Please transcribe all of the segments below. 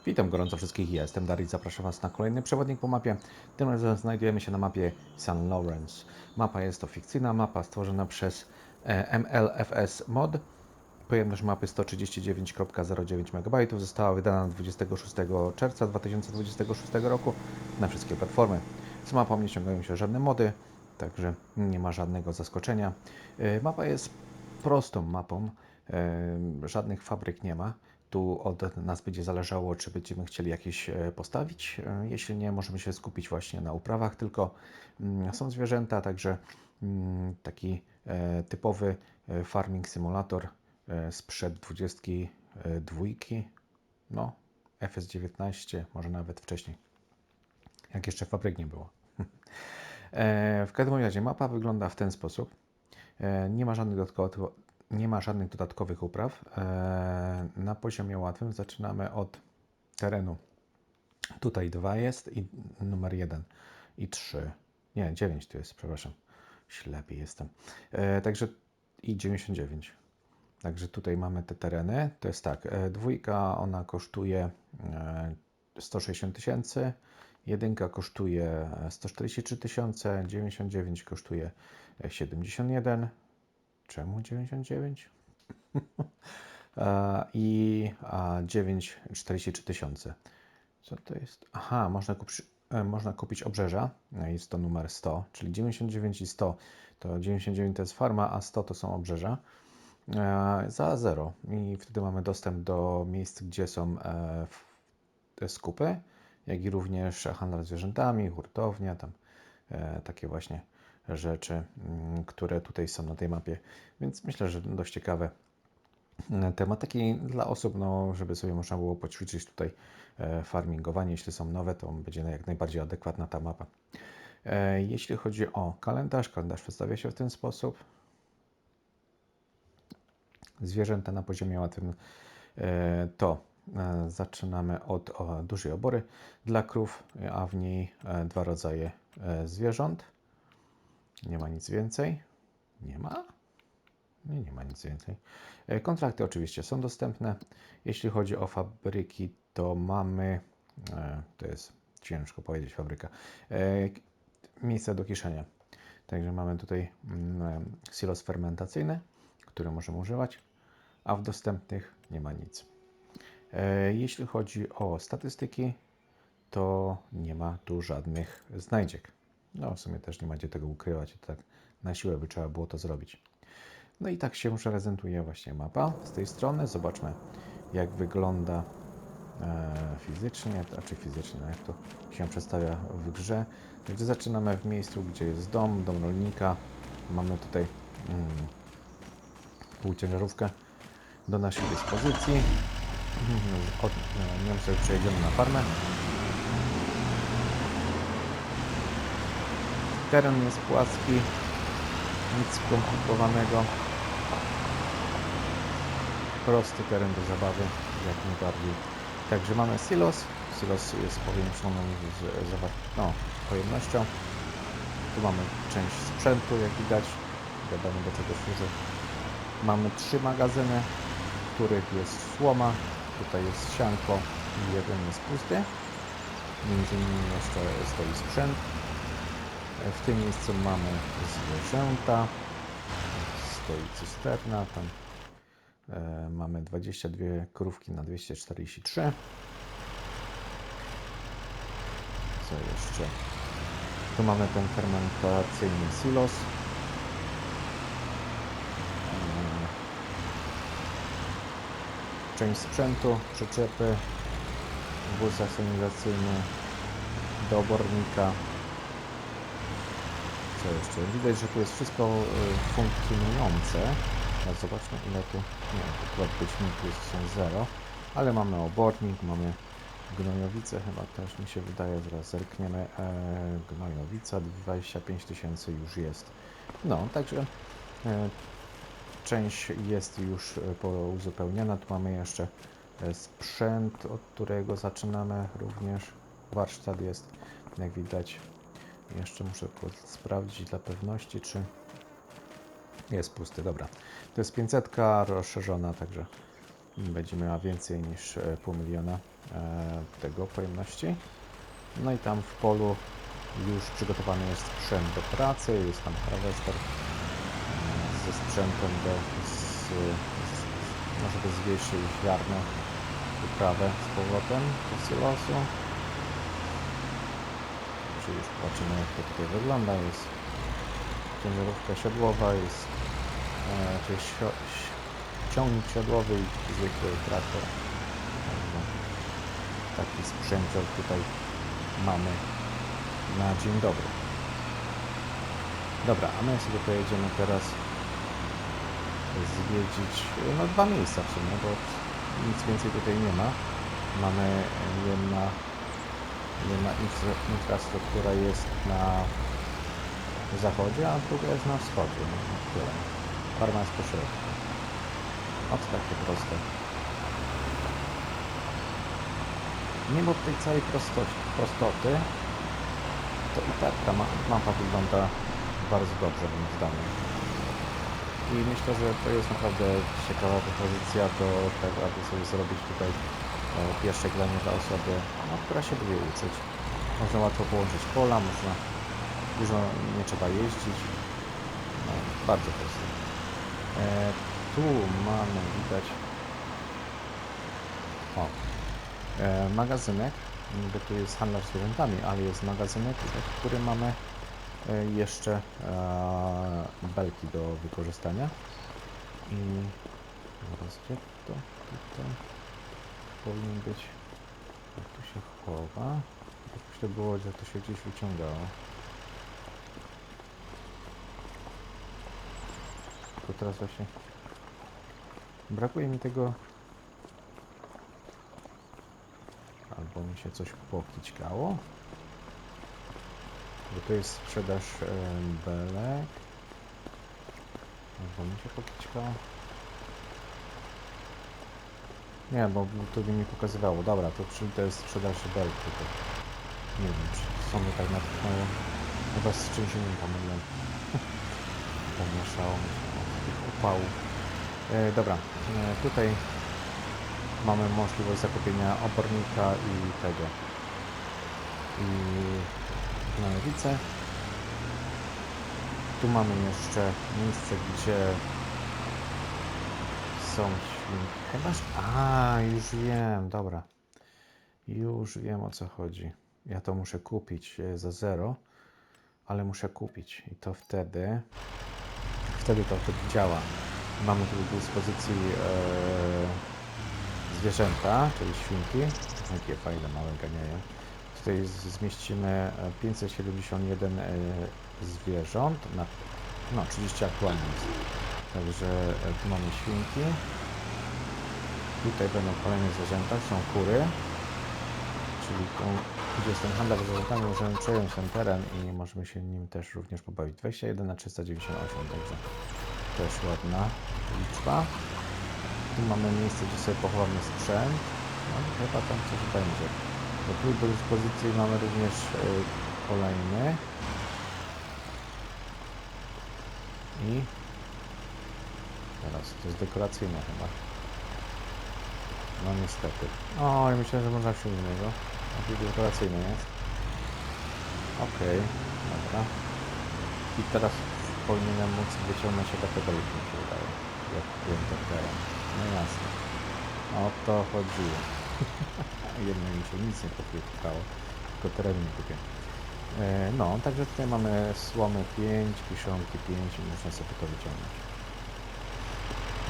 Witam gorąco wszystkich, ja jestem Dariusz, zapraszam Was na kolejny przewodnik po mapie. Tym razem znajdujemy się na mapie St. Lawrence. Mapa jest to fikcyjna mapa stworzona przez MLFS Mod. Pojemność mapy 139,09 MB. Została wydana 26 czerwca 2026 roku na wszystkie platformy. Z mapą nie ściągają się żadne mody, także nie ma żadnego zaskoczenia. Mapa jest prostą mapą, żadnych fabryk nie ma. Tu od nas będzie zależało, czy będziemy chcieli jakieś postawić. Jeśli nie, możemy się skupić właśnie na uprawach, tylko są zwierzęta, także taki typowy farming simulator sprzed 22, no FS19, może nawet wcześniej, jak jeszcze fabryk nie było. W każdym razie mapa wygląda w ten sposób. Nie ma żadnych dodatkowych upraw. Na poziomie łatwym zaczynamy od terenu. Tutaj 2 jest i numer 1 i 3. Nie, 9 tu jest, przepraszam. Ślepy jestem. Także i 99. Także tutaj mamy te tereny. To jest tak, dwójka ona kosztuje 160 tysięcy, jedynka kosztuje 143 tysiące, 99 kosztuje 71. Czemu 99? I 9, 43 tysiące. Co to jest? Aha, można kupić obrzeża. Jest to numer 100, czyli 99 i 100 to 99 to jest farma, a 100 to są obrzeża. Za 0 i wtedy mamy dostęp do miejsc, gdzie są skupy, jak i również handel zwierzętami, hurtownia, tam takie właśnie rzeczy, które tutaj są na tej mapie, więc myślę, że dość ciekawe tematyki dla osób, no, żeby sobie można było poćwiczyć tutaj farmingowanie. Jeśli są nowe, to będzie jak najbardziej adekwatna ta mapa. Jeśli chodzi o kalendarz przedstawia się w ten sposób. Zwierzęta na poziomie łatwym to zaczynamy od dużej obory dla krów, a w niej 2 rodzaje zwierząt. Nie ma nic więcej. Nie ma? Nie ma nic więcej. Kontrakty oczywiście są dostępne. Jeśli chodzi o fabryki, to mamy, to jest ciężko powiedzieć fabryka, miejsce do kiszenia. Także mamy tutaj silos fermentacyjny, który możemy używać, a w dostępnych nie ma nic. Jeśli chodzi o statystyki, to nie ma tu żadnych znajdziek. No w sumie też nie ma gdzie tego ukrywać, to tak na siłę by trzeba było to zrobić. No i tak się prezentuje właśnie mapa z tej strony. Zobaczmy, jak wygląda fizycznie, no jak to się przedstawia w grze. Gdzie zaczynamy w miejscu, gdzie jest dom rolnika. Mamy tutaj półciężarówkę do naszej dyspozycji. Od nią sobie przejdziemy na farmę. Teren jest płaski, nic skomplikowanego. Prosty teren do zabawy, jak najbardziej. Także mamy silos. Silos jest powiększoną pojemnością. Tu mamy część sprzętu, jak widać. Wiadomo, do czego służy. Mamy 3 magazyny, w których jest słoma. Tutaj jest sianko i jeden jest pusty. Między innymi jeszcze stoi sprzęt. W tym miejscu mamy zwierzęta. Stoi cysterna. Tam mamy 22 krówki na 243. Co jeszcze? Tu mamy ten fermentacyjny silos. Część sprzętu, przyczepy, wóz asenizacyjny do obornika. Co jeszcze? Widać, że tu jest wszystko funkcjonujące. Teraz zobaczmy, ile tu, nie wiem, akurat tu są 0, ale mamy obornik, mamy gnojowicę, chyba też mi się wydaje, zaraz zerkniemy, gnojowica 25 tysięcy już jest. No, także część jest już uzupełniona. Tu mamy jeszcze sprzęt, od którego zaczynamy również. Warsztat jest, jak widać. Jeszcze muszę sprawdzić dla pewności, czy jest pusty. Dobra, to jest 500 rozszerzona, także będzie miała więcej niż pół miliona tego pojemności. No i tam w polu już przygotowany jest sprzęt do pracy, jest tam harvester ze sprzętem żeby zwieść ziarno, uprawę z powrotem do silosu. Czyli już zobaczymy, jak to tutaj wygląda. Jest ciężarówka siodłowa, jest czyli ciągnik siodłowy i zwykły traktor. Także taki sprzęcior tutaj mamy na dzień dobry. Dobra, a my sobie pojedziemy teraz zwiedzić dwa miejsca w sumie, bo nic więcej tutaj nie ma. Mamy jedna infrastruktura jest na zachodzie, a druga jest na wschodzie. Tyle. Farma jest pośrodku. Oto takie proste. Mimo tej całej prostoty, to i tak ta mapa wygląda bardzo dobrze, moim zdaniem. I myślę, że to jest naprawdę ciekawa propozycja do tego, aby sobie zrobić tutaj pierwsze granie dla osoby, która się lubi uczyć. Można łatwo połączyć pola, dużo nie trzeba jeździć. Bardzo proste. Tu mamy, widać, magazynek, bo tu jest handlarz zwierzętami, ale jest magazynek, w którym mamy jeszcze belki do wykorzystania. I zaraz, gdzie to tutaj powinien być, jak tu się chowa, jakoś to było, że to się gdzieś wyciągało. To teraz właśnie brakuje mi tego, albo mi się coś pokićkało, bo to jest sprzedaż belek, albo mi się pokićkało. Nie, bo tu by mi pokazywało. Dobra, to jest sprzedaż belek, tylko nie wiem, czy są mi tak natknęło. Chyba z czymś innym pomyliłem. Pomieszało mi się od tych upałów. Dobra, tutaj mamy możliwość zakupienia obornika i tego. I gnojowicę. Tu mamy jeszcze miejsce, gdzie są świnki. Chyba, już wiem, dobra. Już wiem, o co chodzi. Ja to muszę kupić za 0, ale muszę kupić i to wtedy to działa. Mamy tu do dyspozycji zwierzęta, czyli świnki. Jakie fajne, małe ganiają. Tutaj zmieścimy 571 zwierząt, 30 aktualnie jest. Także tu mamy świnki. Tutaj będą kolejne zwierzęta, są kury. Czyli gdzie jest ten handlarz zwierzętami, możemy przejąć ten teren i możemy się nim też również pobawić. 21 na 398, także też ładna liczba. Tu mamy miejsce, gdzie sobie pochowamy sprzęt. No, chyba tam coś będzie. Bo tu do dyspozycji mamy również kolejny. I teraz to jest dekoracyjne chyba. No niestety. O, ja myślę, że można wziąć innego. A tu dekoracyjny jest. Okej, dobra. I teraz powinienem móc wyciągnąć chyba te belki, mi się wydaje. Jak wiem ten teren. No jasne. O to chodziło. Jedno mi się nic nie pokrywało, tylko terenu nie kupię. No, także tutaj mamy słomy 5, kiszonki 5 i można sobie to wyciągnąć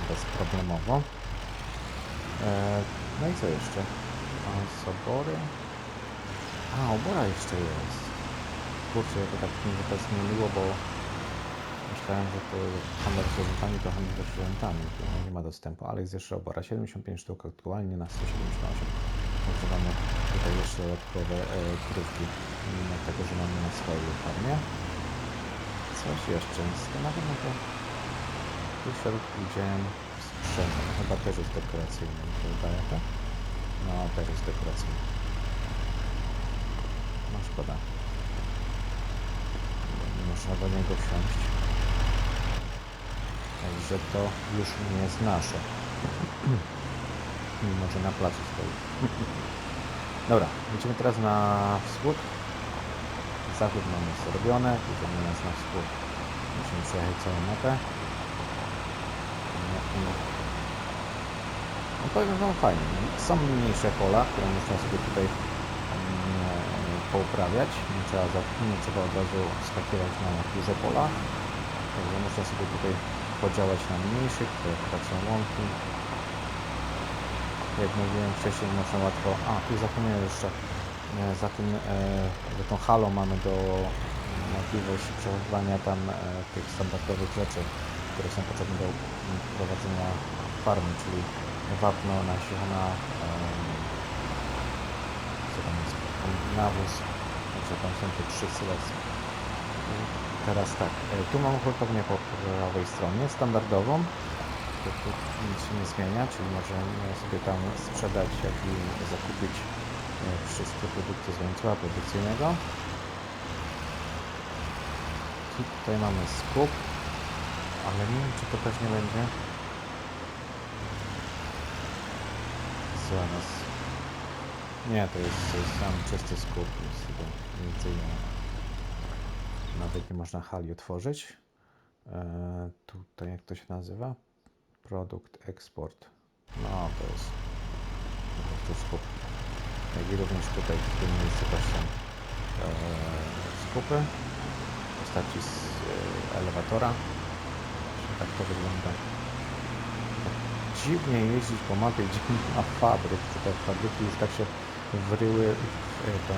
bezproblemowo. No i co jeszcze? Sobory. Obora jeszcze jest. Kurczę, to tak mi teraz nie miło, bo myślałem, że to handel zwierzętami to handel zwierzętami. Nie ma dostępu, ale jest jeszcze obora. 75 sztuk aktualnie na 178. Także mamy tutaj jeszcze dodatkowe krówki, mimo tego, że mamy na swojej farmie. Coś jeszcze. Zastanawiam się, tu w środku widziałem sprzęt. Chyba też jest dekoracyjny, mi się wydaje, tak? No, też jest dekoracyjny. No szkoda. Nie można do niego wsiąść. Także to już nie jest nasze. mimo że na placu stoi. Dobra, lecimy teraz na wschód. Zachód mamy zrobione, idziemy teraz na wschód. Musimy przejechać całą mapę. No powiem wam fajnie. Są mniejsze pola, które można sobie tutaj pouprawiać. Nie trzeba od razu skakiwać na duże pola. Także można sobie tutaj podziałać na mniejszych, które akurat są łąki. Jak mówiłem wcześniej, można łatwo... A, tu zapomniałem jeszcze, za tą halą mamy możliwość przechowywania tam tych standardowych rzeczy, które są potrzebne do prowadzenia farmy, czyli wapno, nasiona, co tam jest, nawóz, także tam są te 3 selekcje. Teraz tak, tu mam hurtownię po prawej stronie, standardową. Tu nic się nie zmienia, czyli możemy sobie tam sprzedać, jak i zakupić wszystkie produkty z łańcucha produkcyjnego. Tutaj mamy skup, ale nie wiem, czy to też nie będzie. Zaraz. Nie, to jest sam czysty skup, więc więcej nie. Nawet nie można hali otworzyć. Tutaj jak to się nazywa? Produkt, eksport. No to jest po prostu skup. Jak i również tutaj w tym miejscu też są skupy w postaci z elewatora. Tak to wygląda. Tak dziwnie jeździć po mapie, gdzie nie ma fabryk. Te fabryki już tak się wryły w tą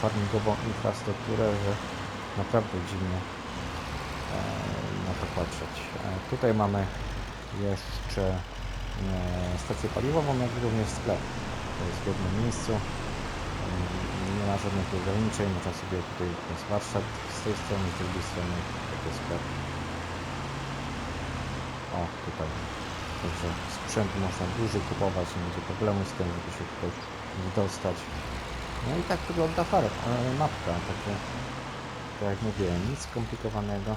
farmingową infrastrukturę, że naprawdę dziwnie na to patrzeć. Tutaj mamy jeszcze stację paliwową, jak również sklep. To jest w jednym miejscu. Nie ma żadnych ograniczeń. Można sobie tutaj jest warsztat z tej strony, z drugiej strony taki sklep. O, tutaj. Także sprzęt można duży kupować, nie będzie problemu z tym, żeby się tutaj dostać. No i tak wygląda mapka. Także, tak jak mówiłem, nic skomplikowanego.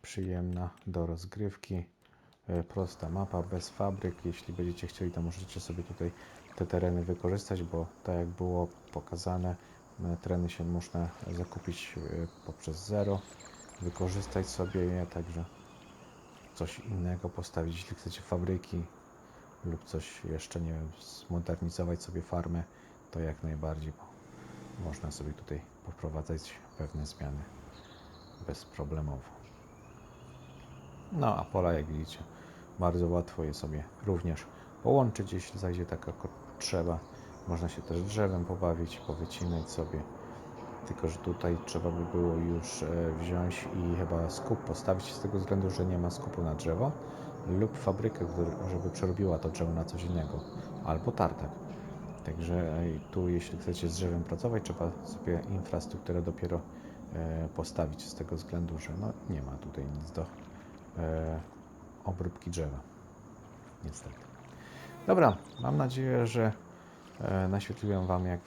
Przyjemna do rozgrywki. Prosta mapa, bez fabryk. Jeśli będziecie chcieli, to możecie sobie tutaj te tereny wykorzystać, bo tak jak było pokazane, tereny się można zakupić poprzez zero, wykorzystać sobie je, także coś innego postawić, jeśli chcecie fabryki lub coś jeszcze, nie wiem, zmodernizować sobie farmę, to jak najbardziej, bo można sobie tutaj poprowadzać pewne zmiany bezproblemowo. No a pola, jak widzicie, bardzo łatwo je sobie również połączyć, jeśli zajdzie taka potrzeba. Można się też drzewem pobawić, powycinać sobie. Tylko że tutaj trzeba by było już wziąć i chyba skup postawić z tego względu, że nie ma skupu na drzewo, lub fabrykę, żeby przerobiła to drzewo na coś innego, albo tartak. Także tu, jeśli chcecie z drzewem pracować, trzeba sobie infrastrukturę dopiero postawić z tego względu, że no, nie ma tutaj nic do obróbki drzewa. Niestety. Dobra, mam nadzieję, że naświetliłem Wam, jak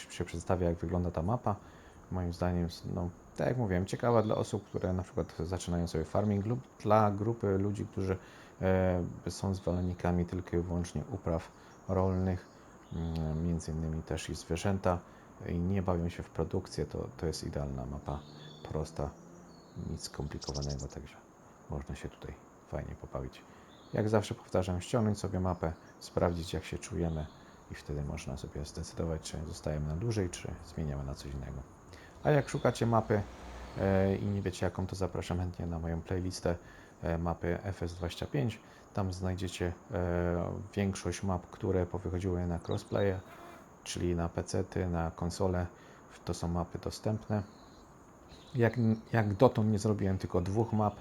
się przedstawia, jak wygląda ta mapa. Moim zdaniem, no, tak jak mówiłem, ciekawa dla osób, które na przykład zaczynają sobie farming, lub dla grupy ludzi, którzy są zwolennikami tylko i wyłącznie upraw rolnych, między innymi też i zwierzęta, i nie bawią się w produkcję, to jest idealna mapa, prosta, nic skomplikowanego, także można się tutaj fajnie pobawić. Jak zawsze powtarzam, ściągnąć sobie mapę, sprawdzić, jak się czujemy, i wtedy można sobie zdecydować, czy zostajemy na dłużej, czy zmieniamy na coś innego. A jak szukacie mapy i nie wiecie jaką, to zapraszam chętnie na moją playlistę mapy FS25. Tam znajdziecie większość map, które powychodziły na crossplaye, czyli na PC-ty, na konsole. To są mapy dostępne. Jak dotąd nie zrobiłem tylko 2 map,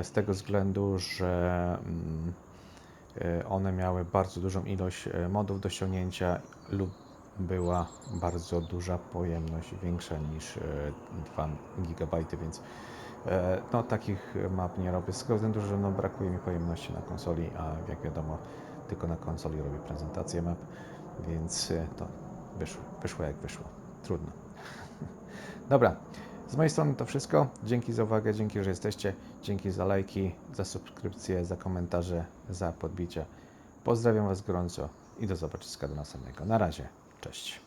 z tego względu, że one miały bardzo dużą ilość modów do ściągnięcia lub była bardzo duża pojemność, większa niż 2 GB, więc no, takich map nie robię z tego względu, że no, brakuje mi pojemności na konsoli, a jak wiadomo, tylko na konsoli robię prezentację map, więc to wyszło jak wyszło. Trudno. Dobra, z mojej strony to wszystko. Dzięki za uwagę, dzięki, że jesteście, dzięki za lajki, za subskrypcje, za komentarze, za podbicie. Pozdrawiam Was gorąco i do zobaczenia do następnego. Na razie, cześć.